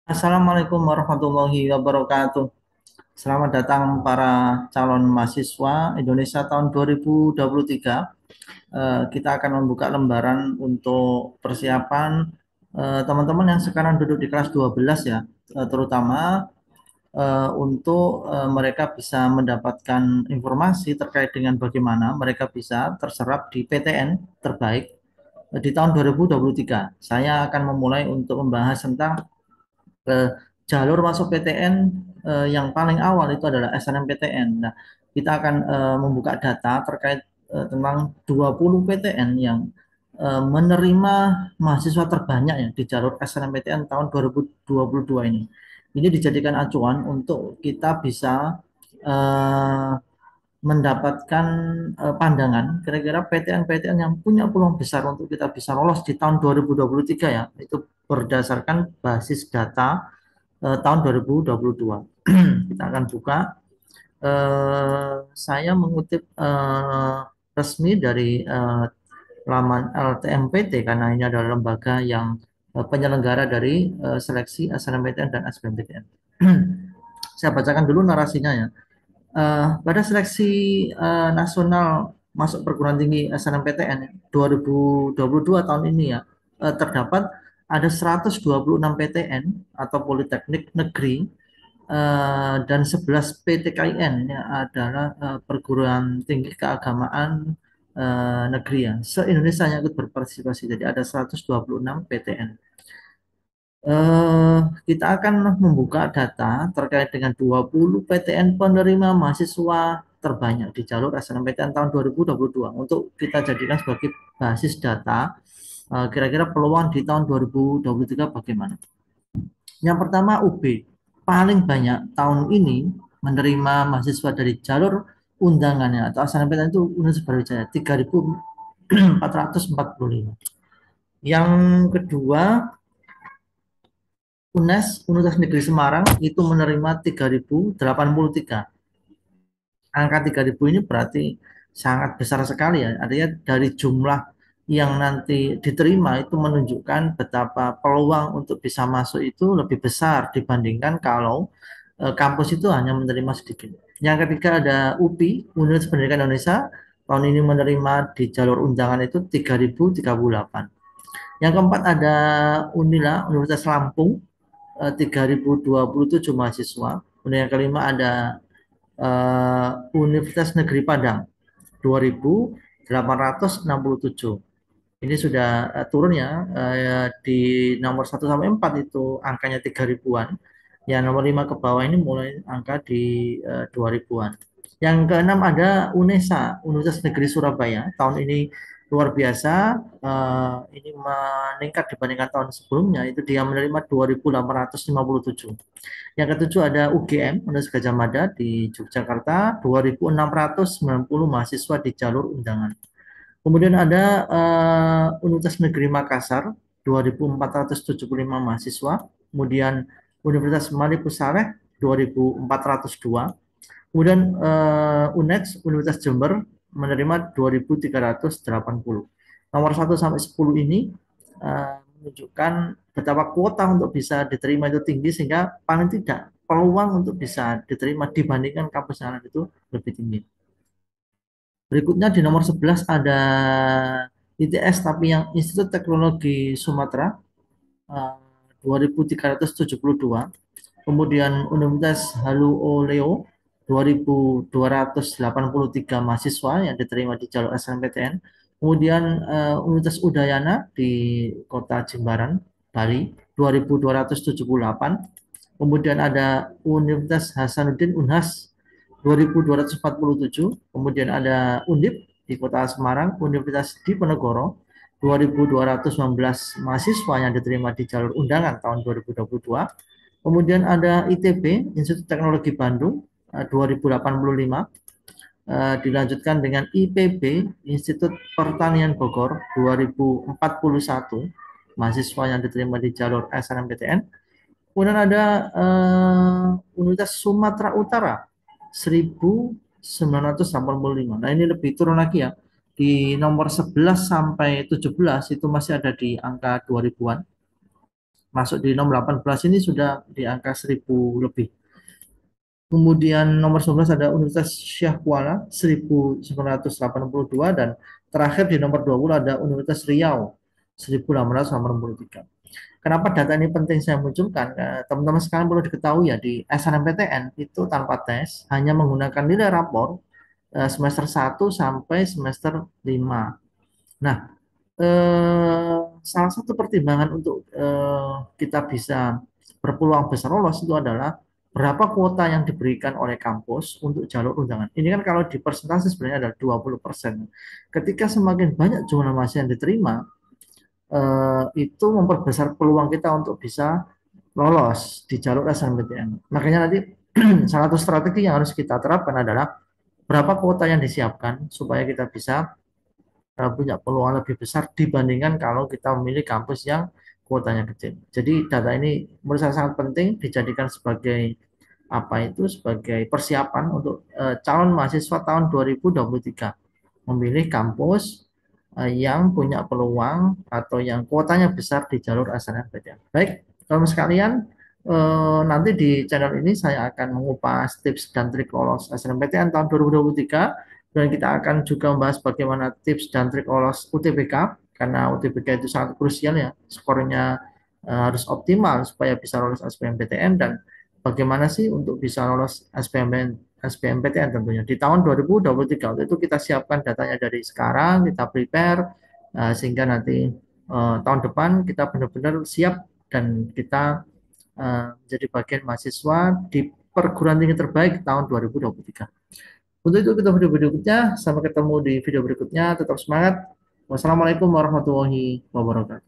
Assalamualaikum warahmatullahi wabarakatuh. Selamat datang para calon mahasiswa Indonesia tahun 2023. Kita akan membuka lembaran untuk persiapan teman-teman yang sekarang duduk di kelas 12 ya, terutama untuk mereka bisa mendapatkan informasi terkait dengan bagaimana mereka bisa terserap di PTN terbaik di tahun 2023. Saya akan memulai untuk membahas tentang eh, jalur masuk PTN yang paling awal itu adalah SNMPTN. Nah, kita akan membuka data terkait tentang 20 PTN yang menerima mahasiswa terbanyak ya di jalur SNMPTN tahun 2022 ini. Ini dijadikan acuan untuk kita bisa eh, mendapatkan pandangan kira-kira PTN-PTN yang punya peluang besar untuk kita bisa lolos di tahun 2023 ya, itu berdasarkan basis data tahun 2022. Kita akan buka. Saya mengutip resmi dari laman LTMPT karena ini adalah lembaga yang penyelenggara dari seleksi SNMPTN dan SBMPTN. Saya bacakan dulu narasinya ya. Pada seleksi nasional masuk perguruan tinggi SNMPTN 2022 tahun ini ya, terdapat ada 126 PTN atau Politeknik Negeri dan 11 PTKIN yang adalah perguruan tinggi keagamaan negeri ya. Se-Indonesia yang ikut berpartisipasi. Jadi ada 126 PTN. Eh, Kita akan membuka data terkait dengan 20 PTN penerima mahasiswa terbanyak di jalur SNMPTN tahun 2022 untuk kita jadikan sebagai basis data kira-kira peluang di tahun 2023 bagaimana. Yang pertama UB, paling banyak tahun ini menerima mahasiswa dari jalur undangannya atau SNMPTN itu Universitas Brawijaya 3.445. Yang kedua Universitas Negeri Semarang itu menerima 3.083. Angka 3.000 ini berarti sangat besar sekali ya. Artinya dari jumlah yang nanti diterima itu menunjukkan betapa peluang untuk bisa masuk itu lebih besar dibandingkan kalau kampus itu hanya menerima sedikit. Yang ketiga ada UPI, Universitas Pendidikan Indonesia, tahun ini menerima di jalur undangan itu 3.038. Yang keempat ada Unila, Universitas Lampung, 3.027 mahasiswa. Kemudian yang kelima ada Universitas Negeri Padang 2.867. Ini sudah turun ya, di nomor 1 sampai 4 itu angkanya 3 ribuan. Yang nomor 5 ke bawah ini mulai angka di 2 ribuan. Yang keenam ada UNESA, Universitas Negeri Surabaya. Tahun ini luar biasa, ini meningkat dibandingkan tahun sebelumnya. Itu dia menerima 2.857. Yang ketujuh ada UGM, Universitas Gadjah Mada di Yogyakarta, 2.690 mahasiswa di jalur undangan. Kemudian ada Universitas Negeri Makassar, 2.475 mahasiswa. Kemudian Universitas Maliku Saleh, 2.402. Kemudian UNEX, Universitas Jember, menerima 2.380. Nomor 1 sampai 10 ini menunjukkan betapa kuota untuk bisa diterima itu tinggi sehingga paling tidak peluang untuk bisa diterima dibandingkan kampus yang lain itu lebih tinggi. Berikutnya di nomor 11 ada ITS tapi yang Institut Teknologi Sumatera, eh, 2.372. Kemudian Universitas Halu Oleo 2.283 mahasiswa yang diterima di jalur SNMPTN. Kemudian Universitas Udayana di Kota Jimbaran, Bali 2.278. Kemudian ada Universitas Hasanuddin Unhas 2.247. Kemudian ada Undip di Kota Semarang, Universitas Diponegoro 2.219 mahasiswa yang diterima di jalur undangan tahun 2022. Kemudian ada ITB, Institut Teknologi Bandung, 2085. Dilanjutkan dengan IPB, Institut Pertanian Bogor, 2041. Mahasiswa yang diterima di jalur SNMPTN. Kemudian ada Universitas Sumatera Utara, 1985. Nah, ini lebih turun lagi ya. Di nomor 11 sampai 17 itu masih ada di angka 2000-an masuk di nomor 18 ini sudah di angka 1000 lebih. Kemudian nomor 11 ada Universitas Syah Kuala 1982 dan terakhir di nomor 20 ada Universitas Riau 1883. Kenapa data ini penting saya munculkan? Teman-teman sekalian perlu diketahui ya di SNMPTN itu tanpa tes hanya menggunakan nilai rapor semester 1 sampai semester 5. Nah, salah satu pertimbangan untuk kita bisa berpeluang besar lolos itu adalah berapa kuota yang diberikan oleh kampus untuk jalur undangan. Ini kan kalau di persentase sebenarnya adalah 20%. Ketika semakin banyak jumlah mahasiswa yang diterima, itu memperbesar peluang kita untuk bisa lolos di jalur SNMPTN. Makanya nanti salah satu strategi yang harus kita terapkan adalah berapa kuota yang disiapkan supaya kita bisa punya peluang lebih besar dibandingkan kalau kita memilih kampus yang kuotanya kecil. Jadi data ini menurut saya sangat penting dijadikan sebagai apa itu sebagai persiapan untuk calon mahasiswa tahun 2023 memilih kampus yang punya peluang atau yang kuotanya besar di jalur SNMPTN. Baik, teman sekalian, nanti di channel ini saya akan mengupas tips dan trik lolos SNMPTN tahun 2023 dan kita akan juga membahas bagaimana tips dan trik lolos UTBK karena UTBK itu sangat krusial ya, skornya harus optimal supaya bisa lolos SBMPTN dan bagaimana sih untuk bisa lolos SBMPTN tentunya di tahun 2023. Untuk itu kita siapkan datanya dari sekarang, kita prepare sehingga nanti tahun depan kita benar-benar siap dan kita menjadi bagian mahasiswa di perguruan tinggi terbaik tahun 2023. Untuk itu kita video berikutnya, sampai ketemu di video berikutnya, tetap semangat. Wassalamualaikum warahmatullahi wabarakatuh.